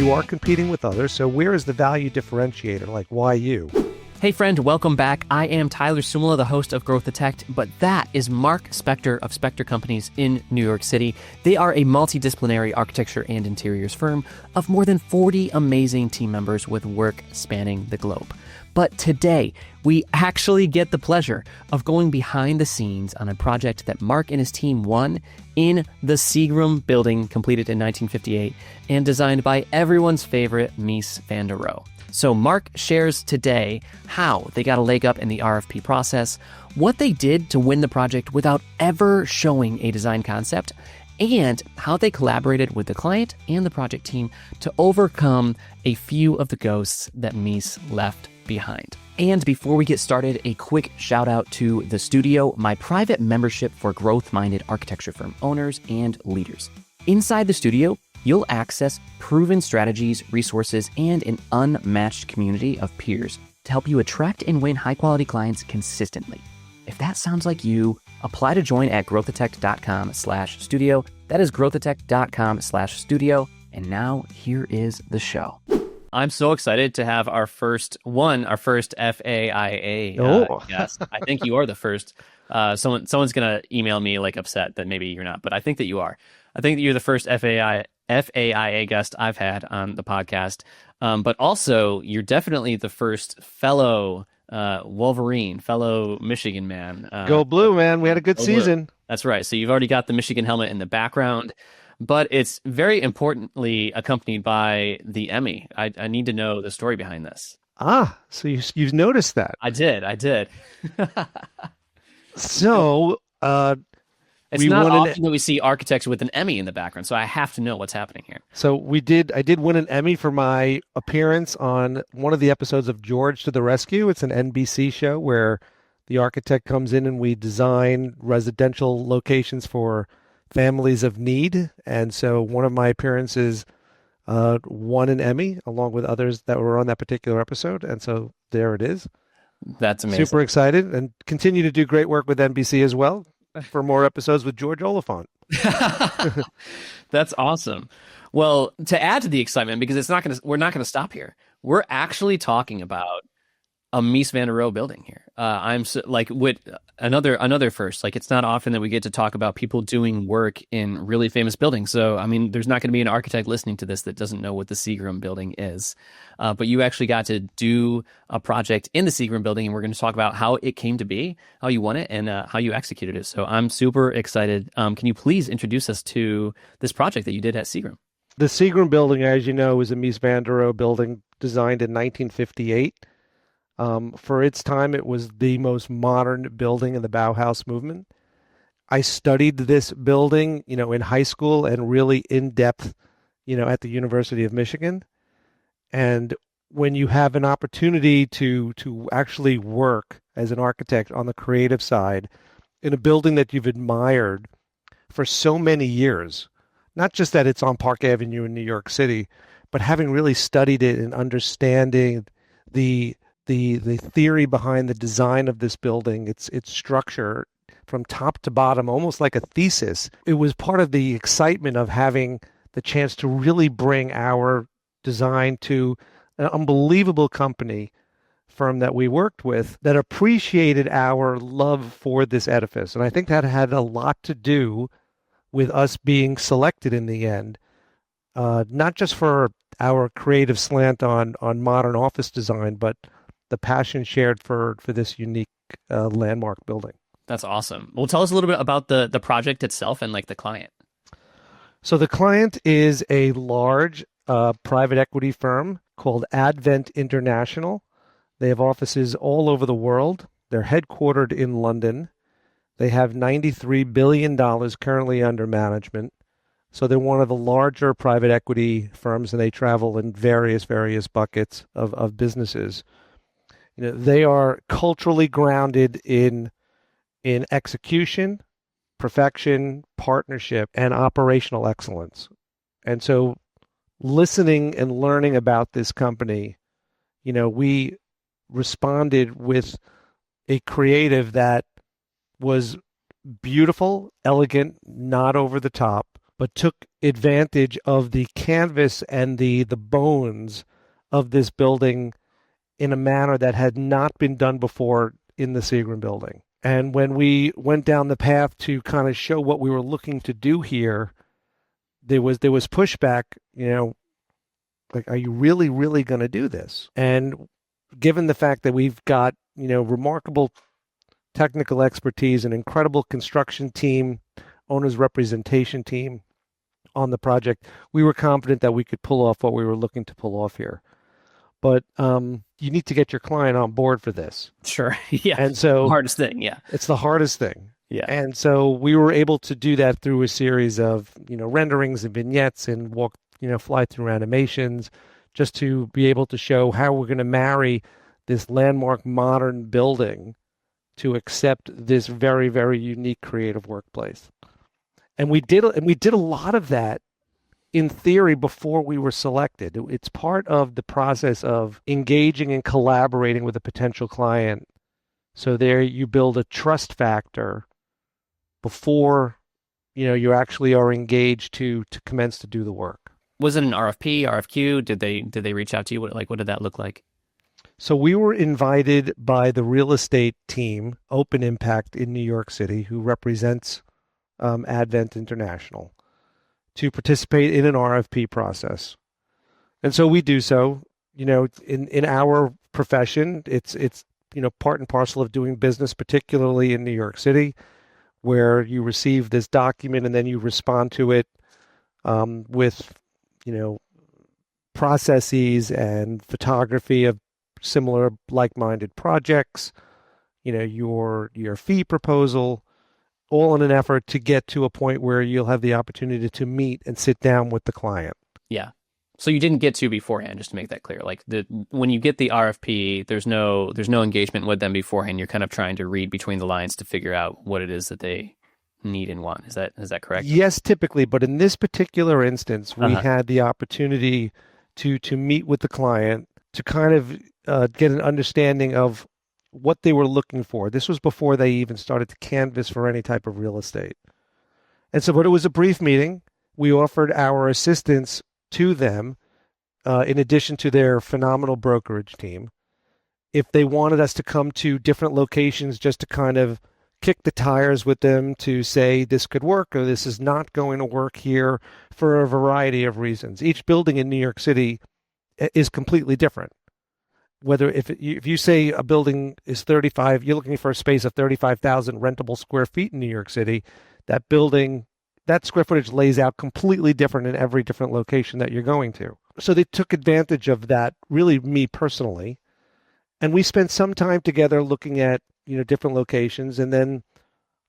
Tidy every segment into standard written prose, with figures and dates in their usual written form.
you are competing with others. So where is the value differentiator? Like, why you? Hey friend, welcome back. I am Tyler Sumala, the host of Growth Detect, but that is Marc Spector of Spector Companies in New York City. They are a multidisciplinary architecture and interiors firm of more than 40 amazing team members with work spanning the globe. But today, we actually get the pleasure of going behind the scenes on a project that Marc and his team won in the Seagram Building, completed in 1958 and designed by everyone's favorite Mies van der Rohe. So Marc shares today how they got a leg up in the RFP process, what they did to win the project without ever showing a design concept, and how they collaborated with the client and the project team to overcome a few of the ghosts that Mies left behind. And before we get started, a quick shout out to The Studio, my private membership for growth-minded architecture firm owners and leaders. Inside The Studio, you'll access proven strategies, resources, and an unmatched community of peers to help you attract and win high-quality clients consistently. If that sounds like you, apply to join at growthtech.com/studio. That is growthtech.com/studio. And now here is the show. I'm so excited to have our first FAIA guest. I think you are the first. Someone's going to email me like upset that maybe you're not, but I think that you are. I think that you're the first FAIA guest I've had on the podcast. But also, you're definitely the first fellow Wolverine, fellow Michigan man. Go Blue, man. We had a good season. That's right. So you've already got the Michigan helmet in the background, but it's very importantly accompanied by the Emmy. I need to know the story behind this. So you've noticed that. I did. So it's not often that we see architects with an Emmy in the background, so I have to know what's happening here. So I did win an Emmy for my appearance on one of the episodes of George to the Rescue. It's an NBC show where the architect comes in and we design residential locations for families of need. And so one of my appearances won an Emmy along with others that were on that particular episode. And so there it is. That's amazing. Super excited, and continue to do great work with NBC as well for more episodes with George Oliphant. That's awesome. Well, to add to the excitement, because we're not gonna stop here. We're actually talking about a Mies van der Rohe building here. I'm so, like with another first. Like, it's not often that we get to talk about people doing work in really famous buildings. So I mean, there's not going to be an architect listening to this that doesn't know what the Seagram Building is. But you actually got to do a project in the Seagram Building, and we're going to talk about how it came to be, how you won it, and how you executed it. So I'm super excited. Can you please introduce us to this project that you did at Seagram? The Seagram Building, as you know, is a Mies van der Rohe building designed in 1958. For its time, it was the most modern building in the Bauhaus movement. I studied this building, in high school and really in depth, at the University of Michigan. And when you have an opportunity to actually work as an architect on the creative side in a building that you've admired for so many years, not just that it's on Park Avenue in New York City, but having really studied it and understanding the theory behind the design of this building, its structure from top to bottom, almost like a thesis. It was part of the excitement of having the chance to really bring our design to an unbelievable firm that we worked with that appreciated our love for this edifice. And I think that had a lot to do with us being selected in the end, not just for our creative slant on modern office design, but the passion shared for this unique landmark building. That's awesome. Well, tell us a little bit about the project itself and like the client. So the client is a large private equity firm called Advent International. They have offices all over the world. They're headquartered in London. They have $93 billion currently under management. So they're one of the larger private equity firms, and they travel in various buckets of businesses. They are culturally grounded in execution, perfection, partnership, and operational excellence. And so listening and learning about this company, we responded with a creative that was beautiful, elegant, not over the top, but took advantage of the canvas and the bones of this building in a manner that had not been done before in the Seagram Building. And when we went down the path to kind of show what we were looking to do here, there was pushback, like, are you really, really going to do this? And given the fact that we've got, remarkable technical expertise, an incredible construction team, owner's representation team on the project, we were confident that we could pull off what we were looking to pull off here. But you need to get your client on board for this. Sure. Yeah. And so the hardest thing. Yeah. it's the hardest thing. Yeah. And so we were able to do that through a series of, renderings and vignettes and fly through animations, just to be able to show how we're going to marry this landmark modern building to accept this very, very unique creative workplace. And we did a lot of that in theory before we were selected. It's part of the process of engaging and collaborating with a potential client. So there you build a trust factor before you actually are engaged to commence to do the work. Was it an RFP, RFQ? Did they reach out to you? What did that look like? So we were invited by the real estate team, Open Impact in New York City, who represents Advent International, to participate in an RFP process. And so we do so. In our profession, it's part and parcel of doing business, particularly in New York City, where you receive this document and then you respond to it with processes and photography of similar like-minded projects, your fee proposal, all in an effort to get to a point where you'll have the opportunity to meet and sit down with the client. Yeah. So you didn't get to beforehand, just to make that clear. Like when you get the RFP, there's no engagement with them beforehand. You're kind of trying to read between the lines to figure out what it is that they need and want. Is that correct? Yes, typically, but in this particular instance, we had the opportunity to meet with the client to kind of get an understanding of what they were looking for. This was before they even started to canvas for any type of real estate. And so, but it was a brief meeting. We offered our assistance to them, in addition to their phenomenal brokerage team. If they wanted us to come to different locations just to kind of kick the tires with them to say this could work or this is not going to work here for a variety of reasons. Each building in New York City is completely different. Whether if you say a building is 35, you're looking for a space of 35,000 rentable square feet in New York City, that building, that square footage lays out completely different in every different location that you're going to. So they took advantage of that, really me personally. And we spent some time together looking at, different locations. And then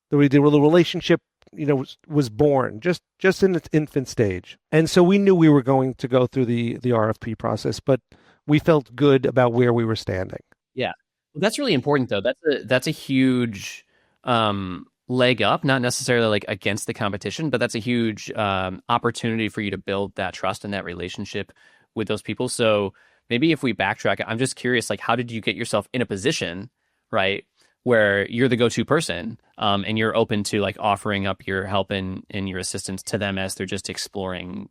the relationship, was born just in its infant stage. And so we knew we were going to go through the RFP process, but we felt good about where we were standing. Yeah. Well, that's really important though. That's a huge leg up, not necessarily like against the competition, but that's a huge opportunity for you to build that trust and that relationship with those people. So maybe if we backtrack, I'm just curious, like, how did you get yourself in a position, right, where you're the go-to person and you're open to like offering up your help and your assistance to them as they're just exploring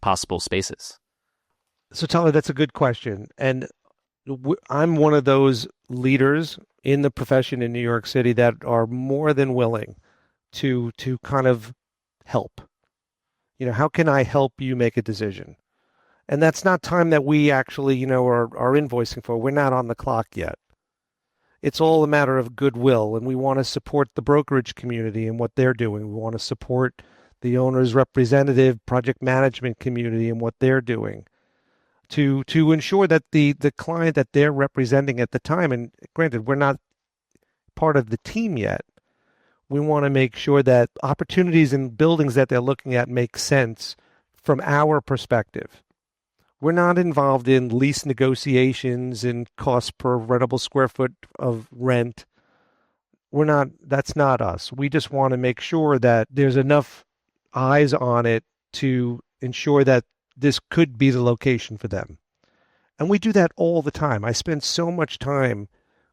possible spaces? So Tyler, that's a good question. And I'm one of those leaders in the profession in New York City that are more than willing to kind of help. How can I help you make a decision? And that's not time that we actually, are invoicing for. We're not on the clock yet. It's all a matter of goodwill, and we want to support the brokerage community and what they're doing. We want to support the owner's representative project management community and what they're doing to ensure that the client that they're representing at the time, and granted, we're not part of the team yet, we want to make sure that opportunities and buildings that they're looking at make sense from our perspective. We're not involved in lease negotiations and cost per rentable square foot of rent. That's not us. We just want to make sure that there's enough eyes on it to ensure that this could be the location for them. And we do that all the time. I spend so much time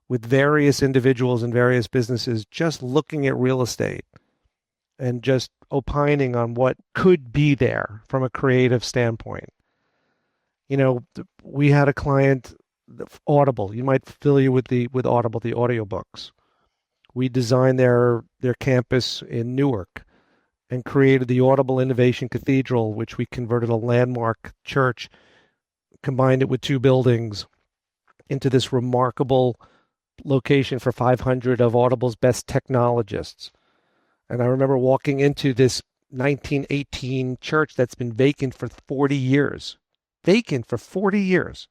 with various individuals and various businesses just looking at real estate and just opining on what could be there from a creative standpoint. We had a client, Audible. You might familiar with Audible, the audiobooks. We designed their campus in Newark and created the Audible Innovation Cathedral, which we converted a landmark church, combined it with two buildings into this remarkable location for 500 of Audible's best technologists. And I remember walking into this 1918 church that's been vacant for 40 years, vacant for 40 years,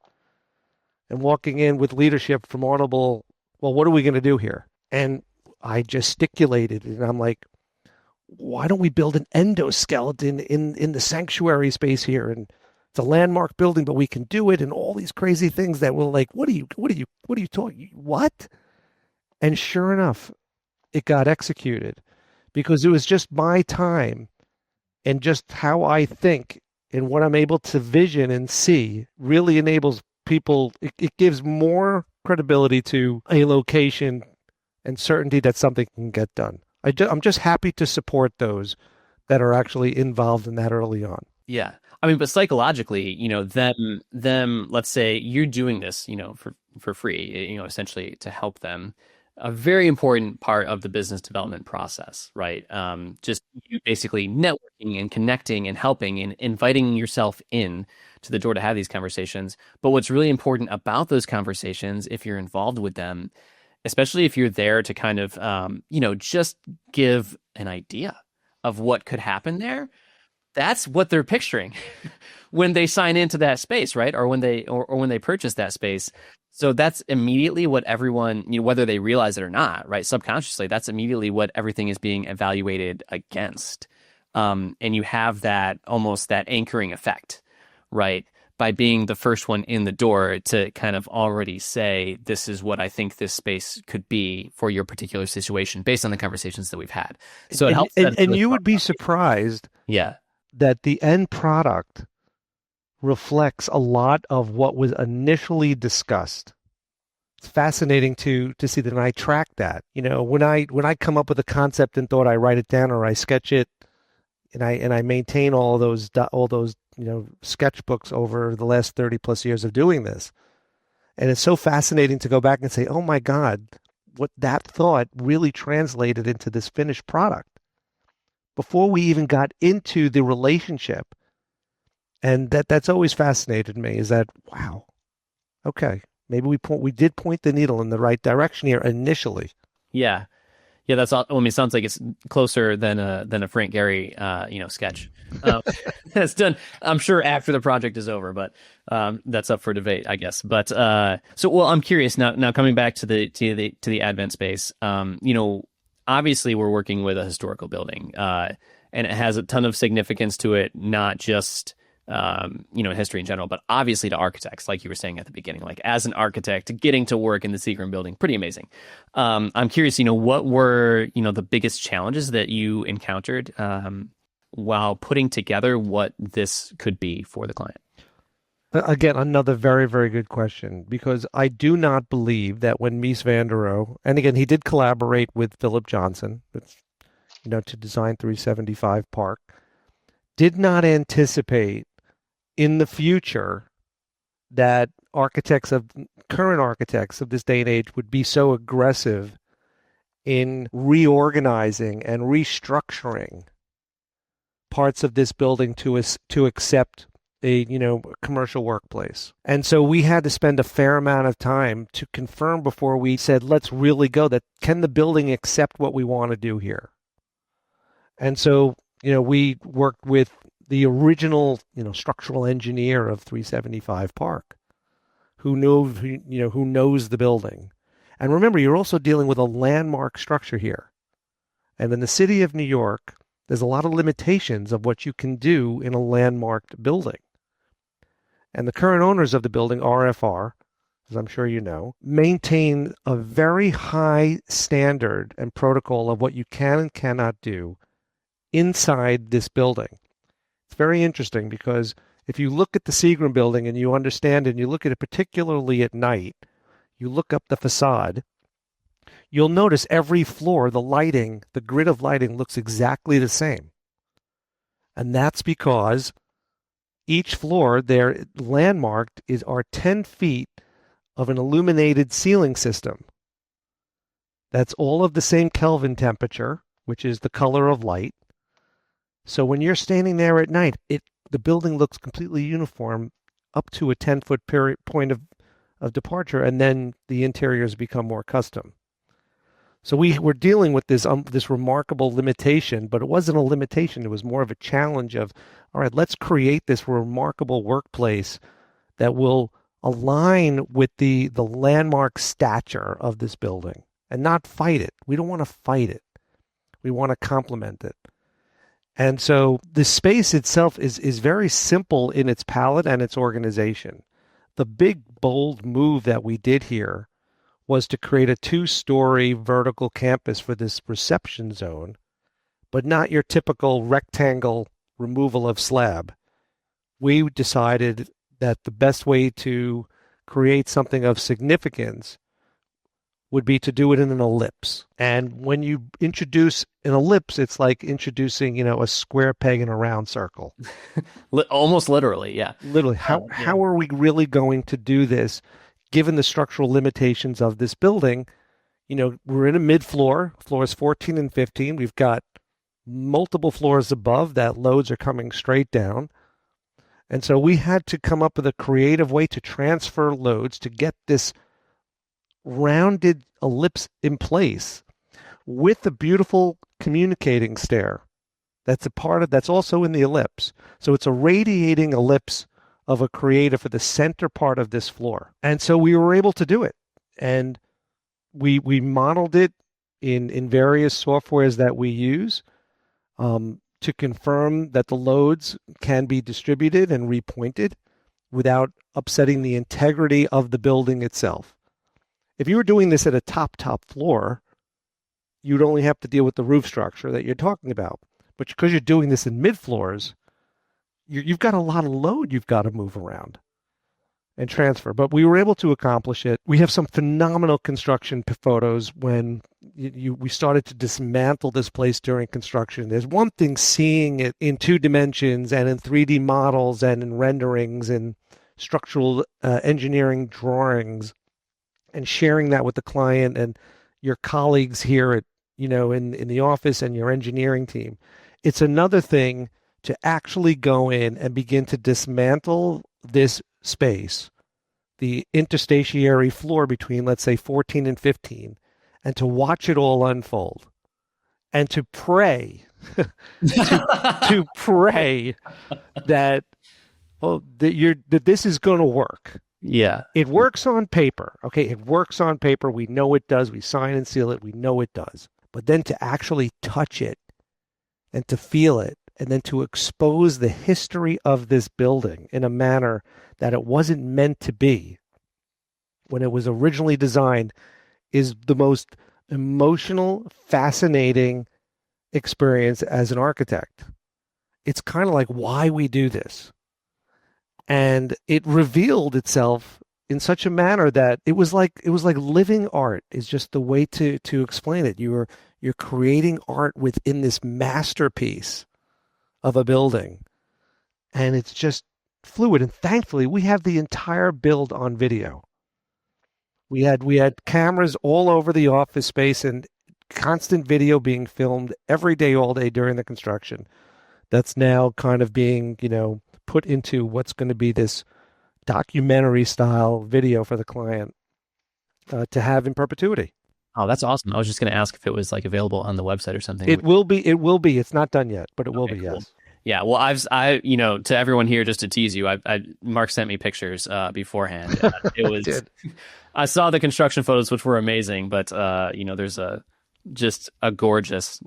and walking in with leadership from Audible. Well, what are we going to do here? And I gesticulated, and I'm like, why don't we build an endoskeleton in the sanctuary space here? And it's a landmark building, but we can do it, and all these crazy things that will like, what are you talking? What? And sure enough, it got executed because it was just my time and just how I think and what I'm able to vision and see really enables people. It gives more credibility to a location and certainty that something can get done. I'm just happy to support those that are actually involved in that early on. Yeah. I mean, but psychologically, them, let's say you're doing this, for free, essentially to help them. A very important part of the business development process, right? Just you basically networking and connecting and helping and inviting yourself in to the door to have these conversations. But what's really important about those conversations, if you're involved with them, especially if you're there to kind of, just give an idea of what could happen there, that's what they're picturing when they sign into that space, right? Or when they purchase that space. So that's immediately what everyone, whether they realize it or not, right? Subconsciously, that's immediately what everything is being evaluated against. And you have that almost that anchoring effect, right? By being the first one in the door to kind of already say, this is what I think this space could be for your particular situation based on the conversations that we've had. So it helps. And you would be surprised that the end product reflects a lot of what was initially discussed. It's fascinating to see that, and I track that. When I come up with a concept and thought, I write it down or I sketch it, and I maintain all those sketchbooks over the last 30 plus years of doing this. And it's so fascinating to go back and say, oh my God, what that thought really translated into this finished product before we even got into the relationship. And that's always fascinated me, is that, wow, okay, maybe we did point the needle in the right direction here initially. Yeah. Yeah, that's all. I mean, it sounds like it's closer than a Frank Gehry, sketch. That's done, I'm sure, after the project is over, but that's up for debate, I guess. But well, I'm curious now. Now coming back to the Advent space, obviously we're working with a historical building, and it has a ton of significance to it, not just history in general, but obviously to architects, like you were saying at the beginning, like as an architect, getting to work in the Seagram Building, pretty amazing. I'm curious, what were, the biggest challenges that you encountered while putting together what this could be for the client? Again, another very, very good question, because I do not believe that when Mies van der Rohe, and again, he did collaborate with Philip Johnson, to design 375 Park, did not anticipate in the future that current architects of this day and age would be so aggressive in reorganizing and restructuring parts of this building to accept a commercial workplace. And so we had to spend a fair amount of time to confirm before we said, let's really go, that can the building accept what we want to do here? And so we worked with the original, structural engineer of 375 Park, who knows the building. And remember, you're also dealing with a landmark structure here. And in the city of New York, there's a lot of limitations of what you can do in a landmarked building. And the current owners of the building, RFR, as I'm sure you know, maintain a very high standard and protocol of what you can and cannot do inside this building. It's very interesting because if you look at the Seagram Building and you understand and you look at it particularly at night, you look up the facade, you'll notice every floor, the lighting, the grid of lighting looks exactly the same. And that's because each floor, they're landmarked, are 10 feet of an illuminated ceiling system. That's all of the same Kelvin temperature, which is the color of light. So when you're standing there at night, the building looks completely uniform up to a 10-foot point of departure, and then the interiors become more custom. So we were dealing with this remarkable limitation, but it wasn't a limitation. It was more of a challenge of, all right, let's create this remarkable workplace that will align with the landmark stature of this building and not fight it. We don't want to fight it. We want to complement it. And so the space itself is very simple in its palette and its organization. The big, bold move that we did here was to create a 2-story vertical campus for this reception zone, but not your typical rectangle removal of slab. We decided that the best way to create something of significance would be to do it in an ellipse. And when you introduce an ellipse, it's like introducing, a square peg in a round circle. Almost literally, yeah. Literally, how are we really going to do this, given the structural limitations of this building? We're in a mid-floor, floors 14 and 15. We've got multiple floors above that loads are coming straight down. And so we had to come up with a creative way to transfer loads to get this rounded ellipse in place with a beautiful communicating stair that's also in the ellipse. So it's a radiating ellipse of a creative for the center part of this floor. And so we were able to do it. And we modeled it in various softwares that we use to confirm that the loads can be distributed and repointed without upsetting the integrity of the building itself. If you were doing this at a top floor, you'd only have to deal with the roof structure that you're talking about. But because you're doing this in mid-floors, you've got a lot of load you've got to move around and transfer. But we were able to accomplish it. We have some phenomenal construction photos when we started to dismantle this place during construction. There's one thing seeing it in 2 dimensions and in 3D models and in renderings and structural engineering drawings, and sharing that with the client and your colleagues here at, in the office and your engineering team. It's another thing to actually go in and begin to dismantle this space, the interstitiary floor between, let's say, 14 and 15, and to watch it all unfold and to pray, to pray that this is going to work. Yeah. It works on paper. Okay. It works on paper. We know it does. We sign and seal it. We know it does. But then to actually touch it and to feel it and then to expose the history of this building in a manner that it wasn't meant to be when it was originally designed is the most emotional, fascinating experience as an architect. It's kind of like why we do this. And it revealed itself in such a manner that it was like living art is just the way to explain it. You're creating art within this masterpiece of a building, and it's just fluid. And thankfully, we have the entire build on video. We had cameras all over the office space and constant video being filmed every day, all day during the construction. That's now kind of being, put into what's going to be this documentary style video for the client to have in perpetuity. Oh, that's awesome. I was just going to ask if it was available on the website or something. It will be. It's not done yet, but it will be. Cool. Yes. Yeah. Well, to everyone here, just to tease you, Mark sent me pictures beforehand. It was, I saw the construction photos, which were amazing, but there's just a gorgeous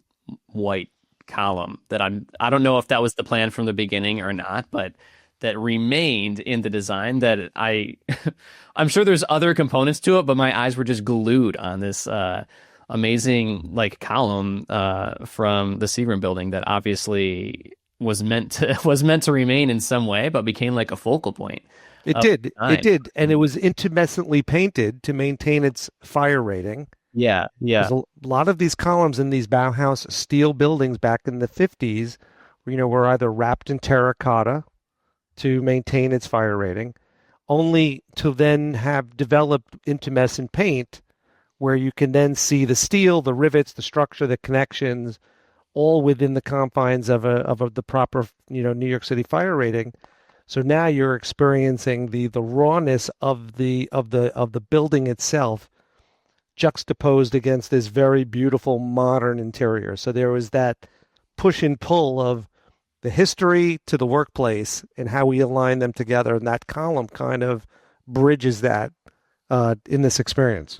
white column that I don't know if that was the plan from the beginning or not, but that remained in the design that I'm sure there's other components to it, but my eyes were just glued on this amazing column from the Seagram Building that obviously was meant to remain in some way, but became like a focal point. It did. And it was intumescently painted to maintain its fire rating. Yeah, Because yeah. a lot of these columns in these Bauhaus steel buildings back in the 50s, were either wrapped in terracotta to maintain its fire rating, only to then have developed intumescent paint where you can then see the steel, the rivets, the structure, the connections, all within the confines of the proper New York City fire rating. So now you're experiencing the rawness of the building itself juxtaposed against this very beautiful modern interior. So there was that push and pull of the history to the workplace and how we align them together, and that column kind of bridges that in this experience.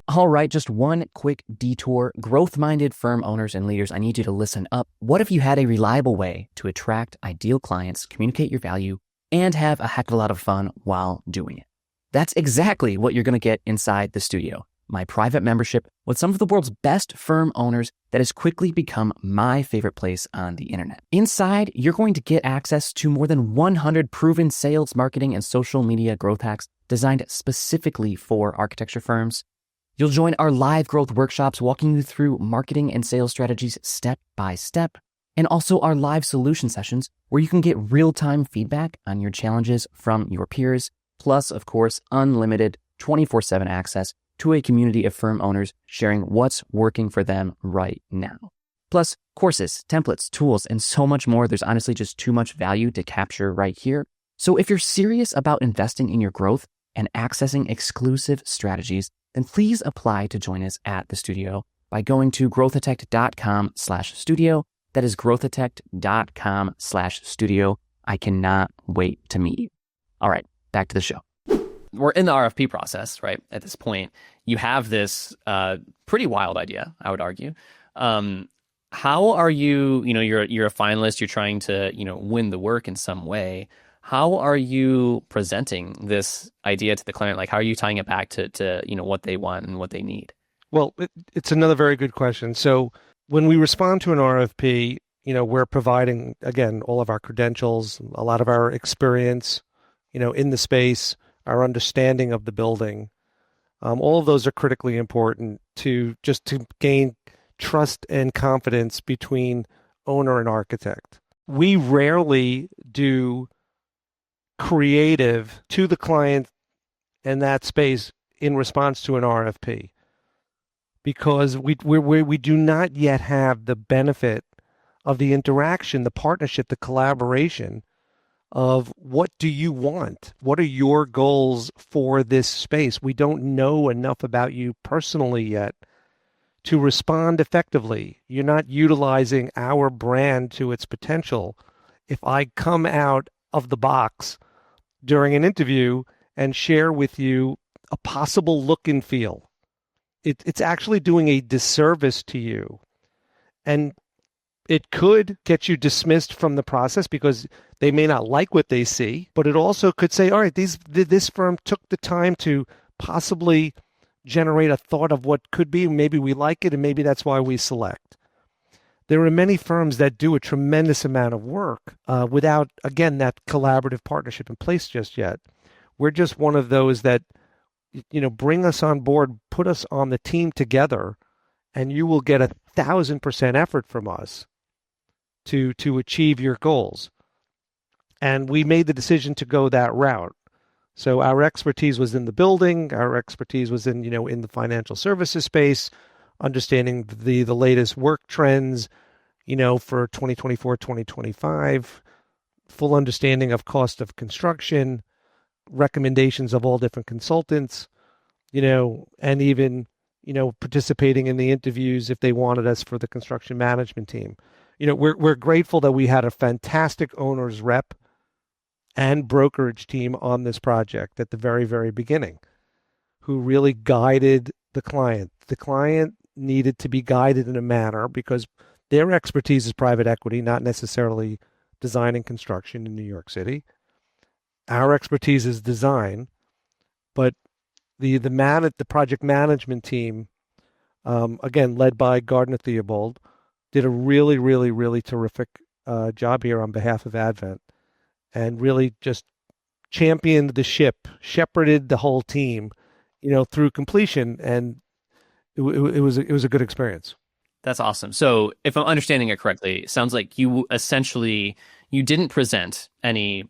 All right, just one quick detour. Growth minded firm owners and leaders, I need you to listen up. What if you had a reliable way to attract ideal clients, communicate your value, and have a heck of a lot of fun while doing it? That's exactly what you're going to get inside the studio, my private membership with some of the world's best firm owners that has quickly become my favorite place on the internet. Inside, you're going to get access to more than 100 proven sales, marketing, and social media growth hacks designed specifically for architecture firms. You'll join our live growth workshops, walking you through marketing and sales strategies step by step, and also our live solution sessions where you can get real-time feedback on your challenges from your peers, plus, of course, unlimited 24/7 access to a community of firm owners sharing what's working for them right now. Plus, courses, templates, tools, and so much more. There's honestly just too much value to capture right here. So if you're serious about investing in your growth and accessing exclusive strategies, then please apply to join us at the studio by going to growthatect.com/studio. That is growthatect.com/studio. I cannot wait to meet you. All right, back to the show. We're in the RFP process, right? At this point, you have this pretty wild idea, I would argue. How are you, you're a finalist, you're trying to, win the work in some way. How are you presenting this idea to the client? Like, how are you tying it back to what they want and what they need? Well, it's another very good question. So when we respond to an RFP, we're providing, again, all of our credentials, a lot of our experience, in the space, our understanding of the building. All of those are critically important to gain trust and confidence between owner and architect. We rarely do creative to the client and that space in response to an RFP because we do not yet have the benefit of the interaction, the partnership, the collaboration of what do you want? What are your goals for this space? We don't know enough about you personally yet to respond effectively. You're not utilizing our brand to its potential. If I come out of the box during an interview and share with you a possible look and feel, it's actually doing a disservice to you. And it could get you dismissed from the process because they may not like what they see, but it also could say, all right, this firm took the time to possibly generate a thought of what could be. Maybe we like it, and maybe that's why we select. There are many firms that do a tremendous amount of work without, again, that collaborative partnership in place just yet. We're just one of those that, bring us on board, put us on the team together, and you will get 1,000% effort from us to achieve your goals. And we made the decision to go that route. So our expertise was in the building, our expertise was in the financial services space, understanding the latest work trends, for 2024, 2025, full understanding of cost of construction, recommendations of all different consultants, and even, participating in the interviews if they wanted us for the construction management team. We're grateful that we had a fantastic owner's rep and brokerage team on this project at the very, very beginning, who really guided the client. The client needed to be guided in a manner because their expertise is private equity, not necessarily design and construction in New York City. Our expertise is design, but the project management team, again led by Gardner Theobald, did a really, really, really terrific job here on behalf of Advent, and really just championed the ship, shepherded the whole team, through completion. And it was a good experience. That's awesome. So if I'm understanding it correctly, it sounds like you essentially you didn't present any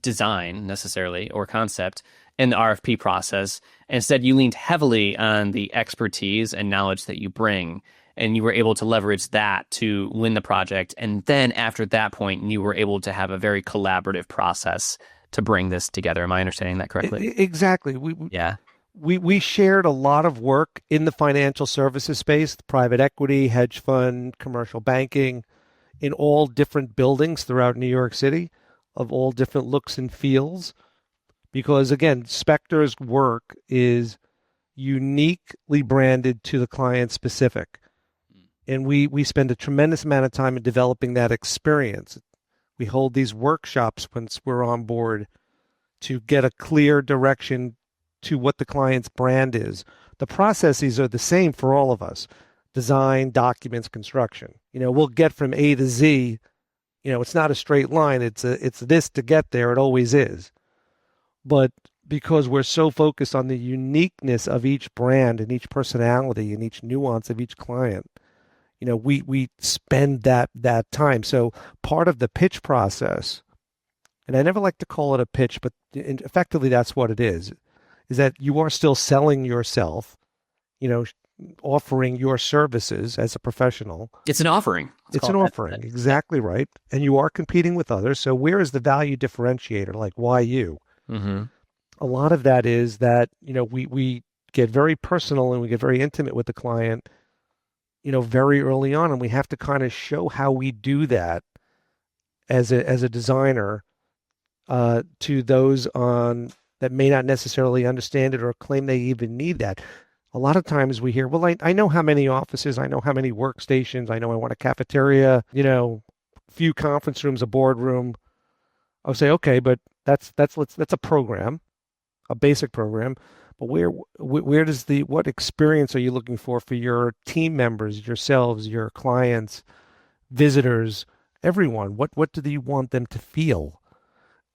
design necessarily or concept in the RFP process. Instead, you leaned heavily on the expertise and knowledge that you bring, and you were able to leverage that to win the project. And then after that point, you were able to have a very collaborative process to bring this together. Am I understanding that correctly? Exactly. Yeah. We shared a lot of work in the financial services space, private equity, hedge fund, commercial banking, in all different buildings throughout New York City, of all different looks and feels. Because again, Spector's work is uniquely branded to the client specific. And we spend a tremendous amount of time in developing that experience. We hold these workshops once we're on board to get a clear direction to what the client's brand is. The processes are the same for all of us: design, documents, construction. We'll get from A to Z. It's not a straight line. It's this to get there. It always is. But because we're so focused on the uniqueness of each brand and each personality and each nuance of each client, we spend that time. So part of the pitch process, and I never like to call it a pitch, but effectively that's what it is that you are still selling yourself, you know, offering your services as a professional. It's an offering. It's an offering, exactly right. And you are competing with others. So where is the value differentiator? Like, why you? Mm-hmm. A lot of that is that, we get very personal and we get very intimate with the client, very early on. And we have to kind of show how we do that as a designer to those on that may not necessarily understand it or claim they even need that. A lot of times we hear, well, I know how many offices, I know how many workstations, I know I want a cafeteria, few conference rooms, a boardroom. I'll say, okay, but that's a program, a basic program. But where does what experience are you looking for your team members, yourselves, your clients, visitors, everyone? What do you want them to feel?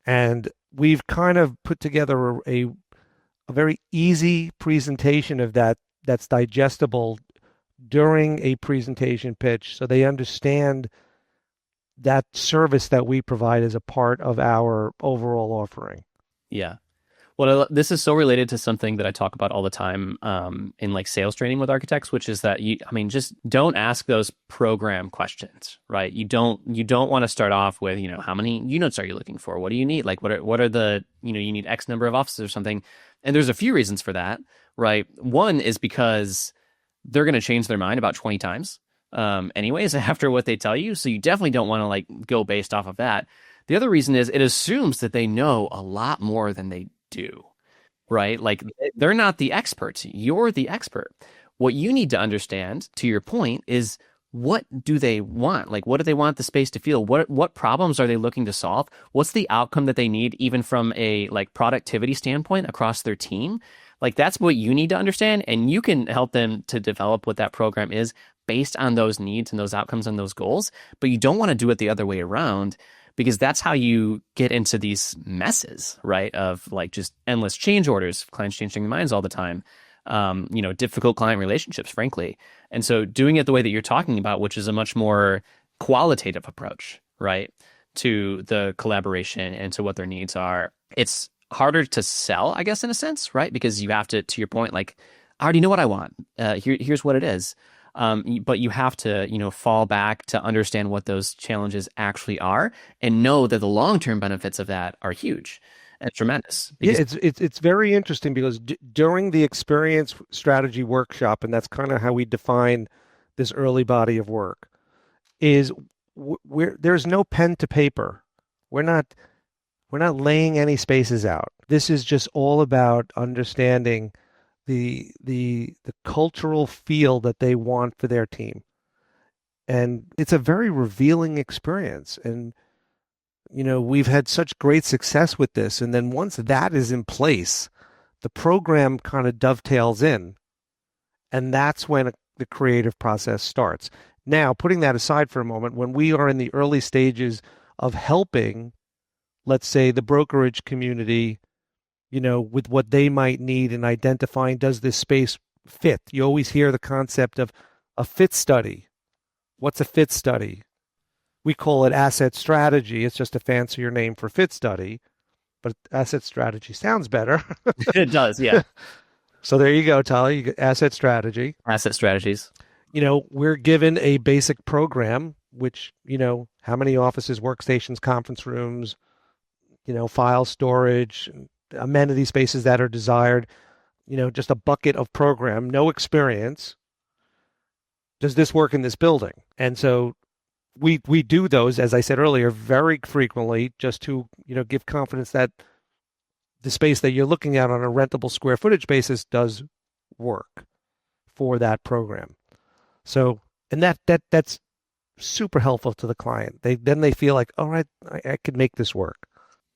And we've kind of put together a very easy presentation of that's digestible during a presentation pitch, so they understand that service that we provide as a part of our overall offering. Yeah. Well, this is so related to something that I talk about all the time in like sales training with architects, which is that just don't ask those program questions, right? You don't want to start off with, how many units are you looking for? What do you need? Like, what are the, you need X number of offices or something. And there's a few reasons for that, right? One is because they're going to change their mind about 20 times anyways after what they tell you. So you definitely don't want to like go based off of that. The other reason is it assumes that they know a lot more than they do, right? Like they're not the experts. You're the expert. What you need to understand, to your point, is what do they want? Like, what do they want the space to feel? What problems are they looking to solve? What's the outcome that they need, even from a like productivity standpoint across their team? Like that's what you need to understand, and you can help them to develop what that program is based on those needs and those outcomes and those goals. But you don't want to do it the other way around, because that's how you get into these messes, right? Of like just endless change orders, clients changing their minds all the time, difficult client relationships, frankly. And so doing it the way that you're talking about, which is a much more qualitative approach, right, to the collaboration and to what their needs are, it's harder to sell, I guess, in a sense, right? Because you have to your point, like, I already know what I want. Here's what it is. But you have to, fall back to understand what those challenges actually are and know that the long-term benefits of that are huge and tremendous. Yeah, it's very interesting because during the experience strategy workshop, and that's kind of how we define this early body of work, is there's no pen to paper. We're not laying any spaces out. This is just all about understanding the cultural feel that they want for their team. And it's a very revealing experience. And, we've had such great success with this. And then once that is in place, the program kind of dovetails in. And that's when the creative process starts. Now, putting that aside for a moment, when we are in the early stages of helping, let's say, the brokerage community, with what they might need and identifying, does this space fit. You always hear the concept of a fit study. What's a fit study? We call it asset strategy. It's just a fancier name for fit study, but asset strategy sounds better. It does, yeah. So there you go, Tyler. You get asset strategy. Asset strategies. We're given a basic program, which, how many offices, workstations, conference rooms, file storage, amenity spaces that are desired, just a bucket of program, no experience. Does this work in this building? And so we do those, as I said earlier, very frequently, just to, give confidence that the space that you're looking at on a rentable square footage basis does work for that program. So, and that's super helpful to the client. They feel like, all right, I could make this work.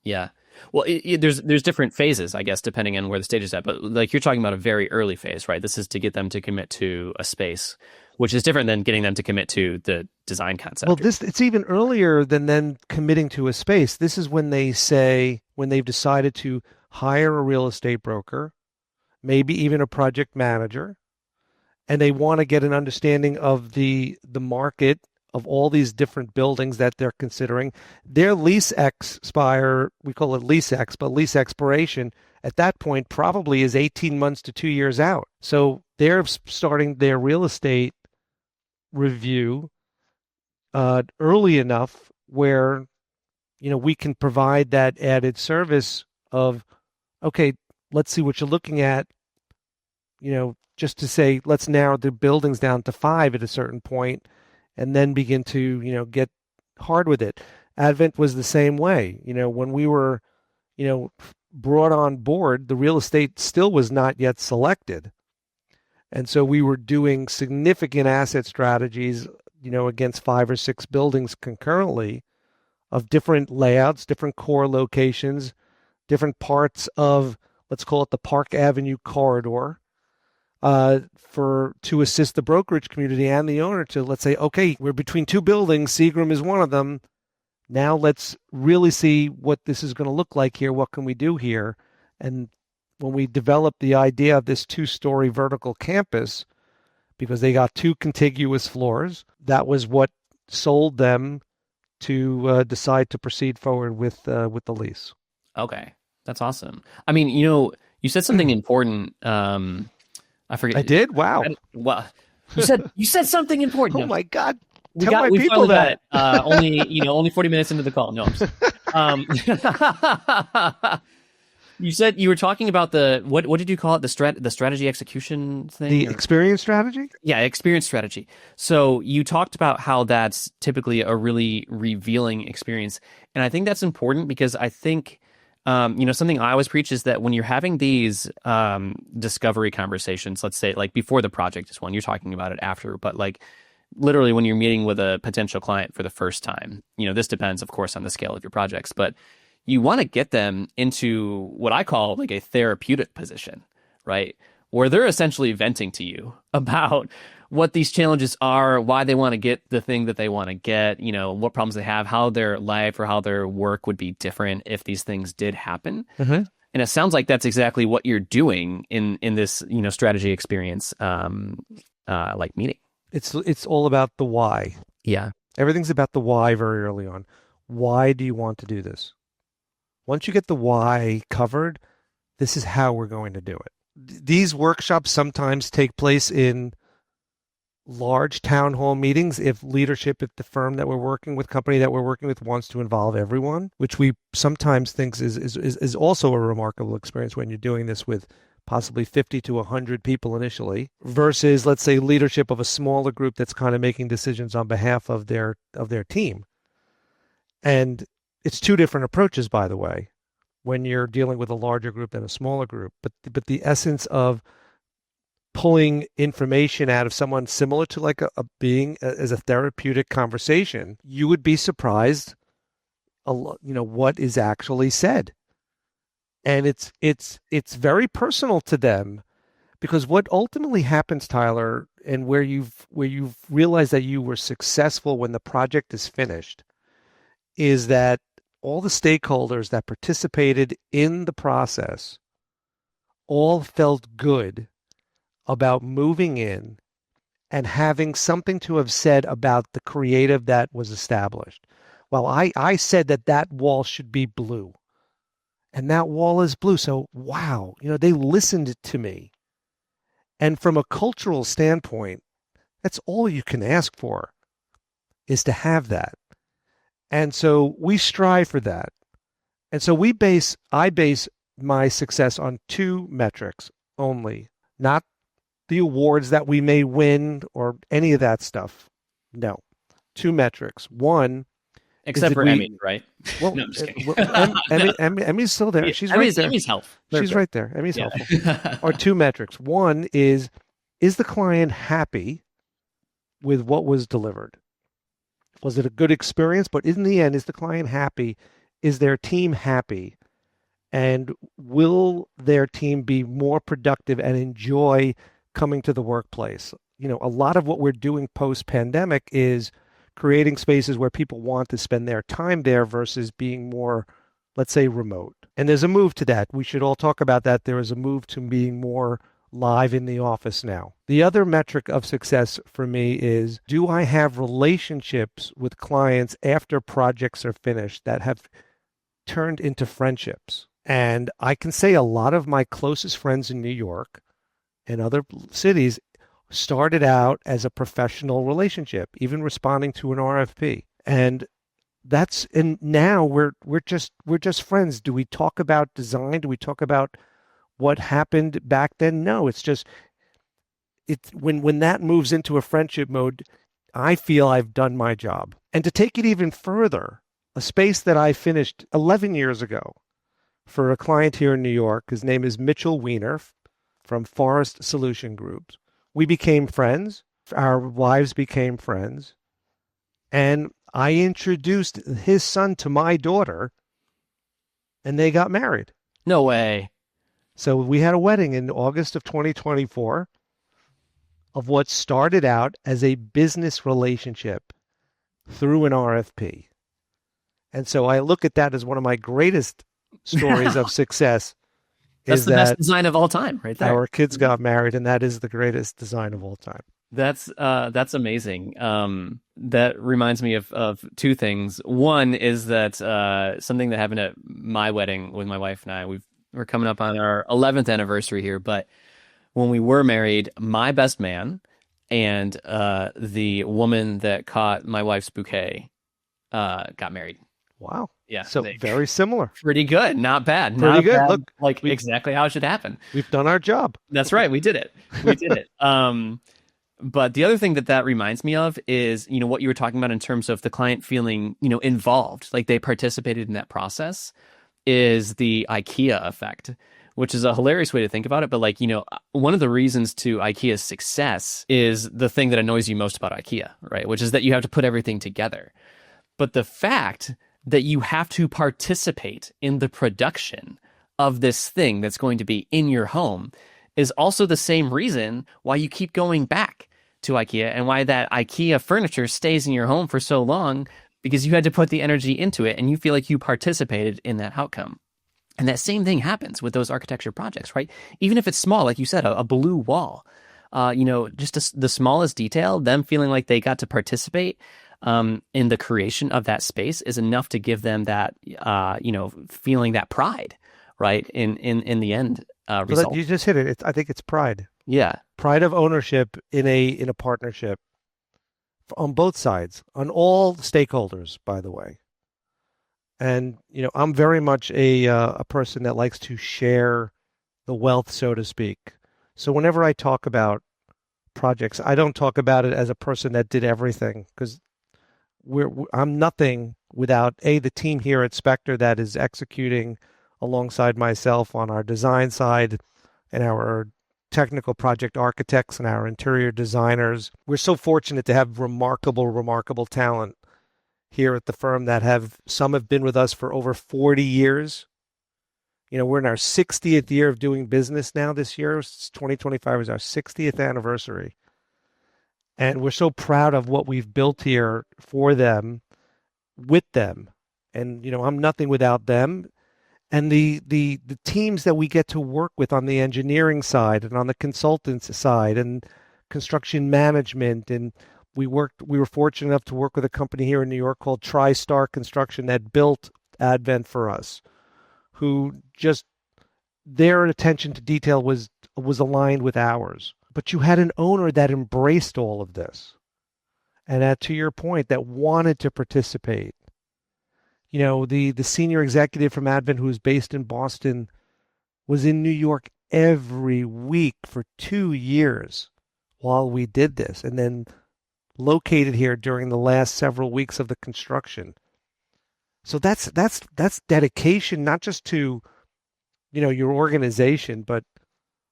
Yeah. Well, there's different phases, I guess, depending on where the stage is at. But like you're talking about a very early phase, right? This is to get them to commit to a space, which is different than getting them to commit to the design concept. Well, it's even earlier than them committing to a space. This is when they've decided to hire a real estate broker, maybe even a project manager, and they want to get an understanding of the market of all these different buildings that they're considering. Their lease expire, we call it lease X, but lease expiration at that point probably is 18 months to 2 years out. So they're starting their real estate review early enough where, we can provide that added service of, okay, let's see what you're looking at, just to say, let's narrow the buildings down to 5 at a certain point, and then begin to, get hard with it. Advent was the same way. When we were, brought on board, the real estate still was not yet selected. And so we were doing significant asset strategies, against 5 or 6 buildings concurrently of different layouts, different core locations, different parts of, let's call it the Park Avenue corridor, to assist the brokerage community and the owner to, let's say, okay, we're between 2 buildings. Seagram is one of them. Now let's really see what this is going to look like here. What can we do here? And when we developed the idea of this 2-story vertical campus, because they got 2 contiguous floors, that was what sold them to decide to proceed forward with the lease. Okay, that's awesome. I mean, you said something important. I forget. I did? Wow. Well, you said something important. Oh my God. We Tell my people that. Only 40 minutes into the call. No. You said you were talking about the what did you call it? The strategy execution thing? The experience strategy? Yeah, experience strategy. So you talked about how that's typically a really revealing experience. And I think that's important because I think something I always preach is that when you're having these discovery conversations, let's say like before the project is one, you're talking about it after, but like literally when you're meeting with a potential client for the first time, this depends, of course, on the scale of your projects, but you want to get them into what I call like a therapeutic position, right? Where they're essentially venting to you about what these challenges are, why they want to get the thing that they want to get, what problems they have, how their life or how their work would be different if these things did happen. Mm-hmm. And it sounds like that's exactly what you're doing in this, strategy experience, like meeting. It's all about the why. Yeah. Everything's about the why very early on. Why do you want to do this? Once you get the why covered, this is how we're going to do it. These workshops sometimes take place in large town hall meetings if the firm that we're working with, company that we're working with wants to involve everyone, which we sometimes think is also a remarkable experience when you're doing this with possibly 50 to 100 people initially versus, let's say, leadership of a smaller group that's kind of making decisions on behalf of their team. And it's 2 different approaches, by the way, when you're dealing with a larger group than a smaller group. But the essence of pulling information out of someone similar to like as a therapeutic conversation, you would be surprised, what is actually said, and it's very personal to them, because what ultimately happens, Tyler, and where you've realized that you were successful when the project is finished, is that all the stakeholders that participated in the process all felt good about moving in and having something to have said about the creative that was established. Well, I said that that wall should be blue, and that wall is blue. So, wow, they listened to me. And from a cultural standpoint, that's all you can ask for is to have that. And so we strive for that. And so I base my success on two metrics only, not the awards that we may win or any of that stuff. No, two metrics. One is Except that for we, Emmy, right? well, No, I'm just kidding. Emmy's still there. Yeah, She's right there. Emmy's health. They're She's great. right there. Emmy's Yeah. helpful. Or two metrics. One is the client happy with what was delivered? Was it a good experience? But in the end, is the client happy? Is their team happy? And will their team be more productive and enjoy coming to the workplace? A lot of what we're doing post pandemic is creating spaces where people want to spend their time there versus being more, let's say, remote. And there's a move to that. We should all talk about that. There is a move to being more live in the office now. The other metric of success for me is, do I have relationships with clients after projects are finished that have turned into friendships? And I can say a lot of my closest friends in New York and other cities started out as a professional relationship, even responding to an RFP. And now we're just friends. Do we talk about design? Do we talk about what happened back then? No, it's when that moves into a friendship mode, I feel I've done my job. And to take it even further, a space that I finished 11 years ago for a client here in New York. His name is Mitchell Weiner from Forest Solution Groups. We became friends. Our wives became friends. And I introduced his son to my daughter, and they got married. No way. So we had a wedding in August of 2024 of what started out as a business relationship through an RFP. And so I look at that as one of my greatest stories of success. That's Is the best that design of all time, right there. our kids got married, and that is the greatest design of all time. That's amazing. That reminds me of two things. One is that something that happened at my wedding with my wife and I. We're coming up on our 11th anniversary here, but when we were married, my best man and the woman that caught my wife's bouquet got married. Wow. Yeah, So very similar. pretty good, not bad, Pretty not good. bad, Look, like we- exactly how it should happen. We've done our job. That's right, we did it. We did it. But the other thing that reminds me of is, what you were talking about in terms of the client feeling, involved, like they participated in that process, is the IKEA effect, which is a hilarious way to think about it. But one of the reasons to IKEA's success is the thing that annoys you most about IKEA, right? Which is that you have to put everything together. But the fact that you have to participate in the production of this thing that's going to be in your home is also the same reason why you keep going back to IKEA and why that IKEA furniture stays in your home for so long, because you had to put the energy into it and you feel like you participated in that outcome. And that same thing happens with those architecture projects, right? Even if it's small, like you said, a blue wall, just the smallest detail, them feeling like they got to participate in the creation of that space is enough to give them that, feeling that pride, right? In the end result. You just hit it. I think it's pride. Yeah. Pride of ownership in a partnership on both sides, on all stakeholders, by the way. And I'm very much a person that likes to share the wealth, so to speak. So whenever I talk about projects, I don't talk about it as a person that did everything, because I'm nothing without the team here at Spector that is executing alongside myself on our design side and our technical project architects and our interior designers. We're so fortunate to have remarkable talent here at the firm that some have been with us for over 40 years. We're in our 60th year of doing business now this year. 2025 is our 60th anniversary. And we're so proud of what we've built here for them, with them. And, I'm nothing without them. and the teams that we get to work with on the engineering side and on the consultants side and construction management. And we were fortunate enough to work with a company here in New York called TriStar Construction that built Advent for us, who just their attention to detail was aligned with ours. But you had an owner that embraced all of this, and that, to your point, that wanted to participate. The senior executive from Advent, who was based in Boston, was in New York every week for 2 years while we did this, and then located here during the last several weeks of the construction. So that's dedication, not just to your organization, but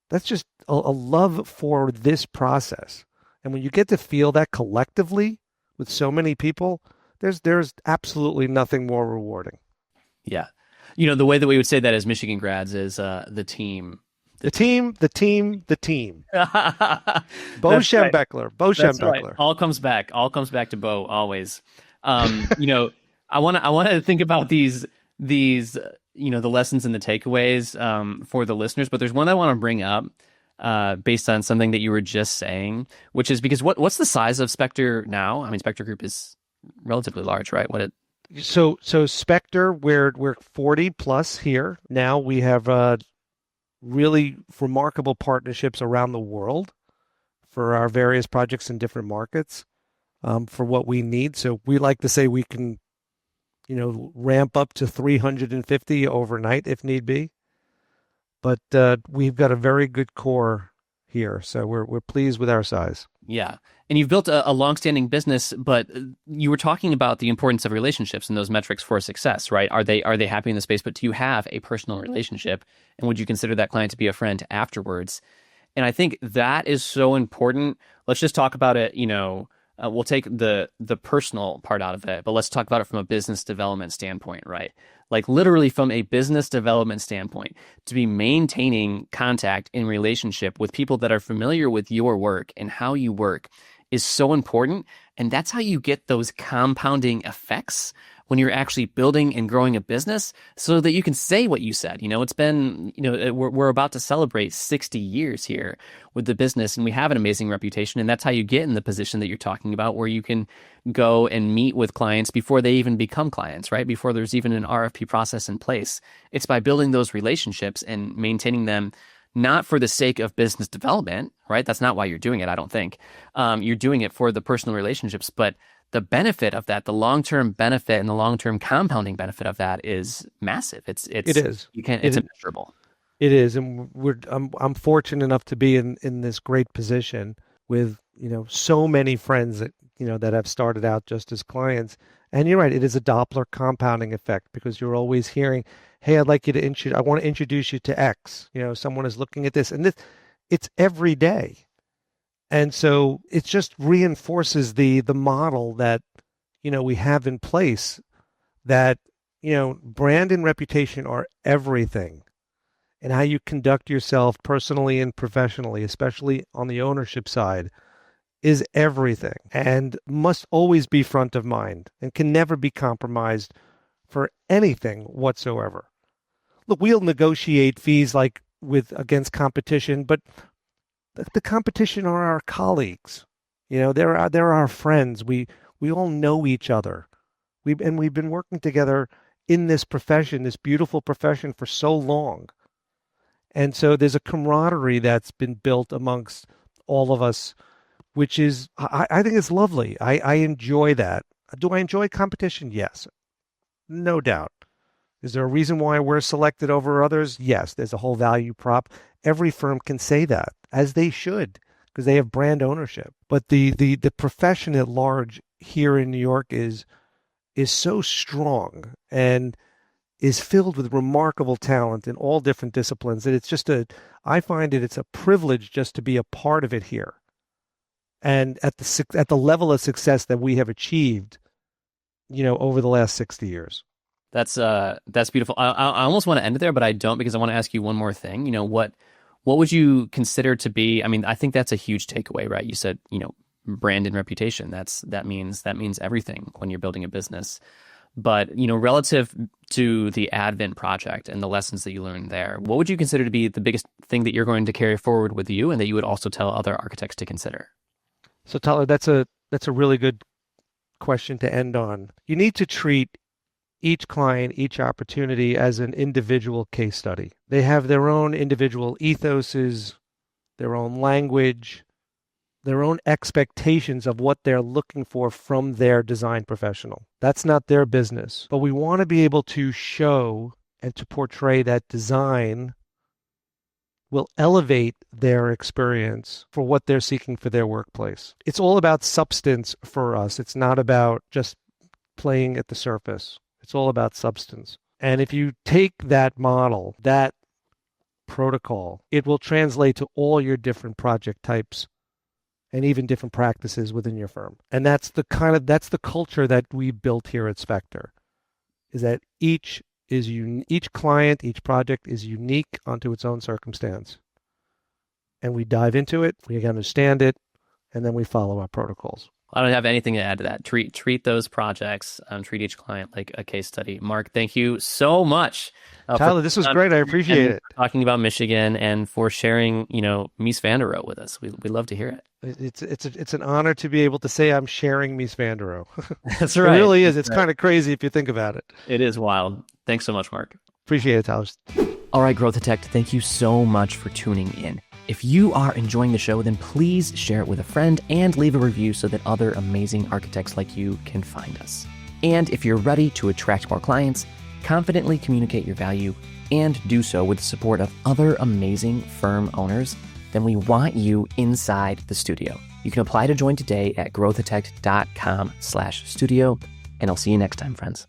that's just a love for this process. And when you get to feel that collectively with so many people, there's absolutely nothing more rewarding. Yeah. The way that we would say that as Michigan grads is the team. The team. Bo That's right. Schembechler. Bo That's Schembechler. right. All comes back to Bo always. I want to think about these the lessons and the takeaways for the listeners, but there's one I want to bring up based on something that you were just saying, which is because what's the size of Spector now? I mean, Spector Group is relatively large, right? So Spector, we're 40 plus here. Now we have really remarkable partnerships around the world for our various projects in different markets for what we need. So we like to say we can, ramp up to 350 overnight if need be. But we've got a very good core here, so we're pleased with our size. Yeah. And you've built a longstanding business, but you were talking about the importance of relationships and those metrics for success, right? Are they happy in the space, but do you have a personal relationship? And would you consider that client to be a friend afterwards? And I think that is so important. Let's just talk about it, we'll take the personal part out of it, but let's talk about it from a business development standpoint, right? Like literally from a business development standpoint, to be maintaining contact in relationship with people that are familiar with your work and how you work is so important. And that's how you get those compounding effects when you're actually building and growing a business so that you can say what you said. It's been, we're about to celebrate 60 years here with the business, and we have an amazing reputation. And that's how you get in the position that you're talking about, where you can go and meet with clients before they even become clients, right? Before there's even an RFP process in place. It's by building those relationships and maintaining them, not for the sake of business development, right? That's not why you're doing it, I don't think. You're doing it for the personal relationships, but the benefit of that, the long-term benefit and the long-term compounding benefit of that is massive. It is. It's immeasurable. It is, and I'm fortunate enough to be in this great position with so many friends that that have started out just as clients. And you're right, it is a Doppler compounding effect, because you're always hearing, "Hey, I'd like you to I want to introduce you to X." Someone is looking at this, and it's every day. And so it just reinforces the model that we have in place, that brand and reputation are everything, and how you conduct yourself personally and professionally, especially on the ownership side, is everything, and must always be front of mind and can never be compromised for anything whatsoever. Look, we'll negotiate fees against competition, but the competition are our colleagues. They're our friends. We all know each other. We've been working together in this profession, this beautiful profession, for so long. And so there's a camaraderie that's been built amongst all of us, which is, I think it's lovely. I enjoy that. Do I enjoy competition? Yes, no doubt. Is there a reason why we're selected over others? Yes, there's a whole value prop. Every firm can say that, as they should, because they have brand ownership. But the profession at large here in New York is so strong and is filled with remarkable talent in all different disciplines. And I find it's a privilege just to be a part of it here. And at the level of success that we have achieved, over the last 60 years. That's beautiful. I almost want to end it there, but I don't, because I want to ask you one more thing. What would you consider to be? I mean, I think that's a huge takeaway, right? You said, brand and reputation. That means everything when you're building a business. But, relative to the Advent project and the lessons that you learned there, what would you consider to be the biggest thing that you're going to carry forward with you and that you would also tell other architects to consider? So Tyler, that's a really good question to end on. You need to treat each client, each opportunity as an individual case study. They have their own individual ethoses, their own language, their own expectations of what they're looking for from their design professional. That's not their business. But we want to be able to show and to portray that design will elevate their experience for what they're seeking for their workplace. It's all about substance for us. It's not about just playing at the surface. It's all about substance. And if you take that model, that protocol, it will translate to all your different project types and even different practices within your firm. And that's the culture that we built here at Spector, is that each client, each project is unique unto its own circumstance. And we dive into it, we understand it, and then we follow our protocols. I don't have anything to add to that. Treat those projects, treat each client like a case study. Marc, thank you so much. Tyler, this was great. I appreciate it. Talking about Michigan and for sharing, Mies van der Rohe with us. We love to hear it. It's an honor to be able to say I'm sharing Mies van der Rohe. That's right. It really is. It's kind of crazy if you think about it. It is wild. Thanks so much, Marc. Appreciate it, Tyler. All right, Growth Detect, thank you so much for tuning in. If you are enjoying the show, then please share it with a friend and leave a review so that other amazing architects like you can find us. And if you're ready to attract more clients, confidently communicate your value, and do so with the support of other amazing firm owners, then we want you inside the studio. You can apply to join today at growthdetect.com/studio, and I'll see you next time, friends.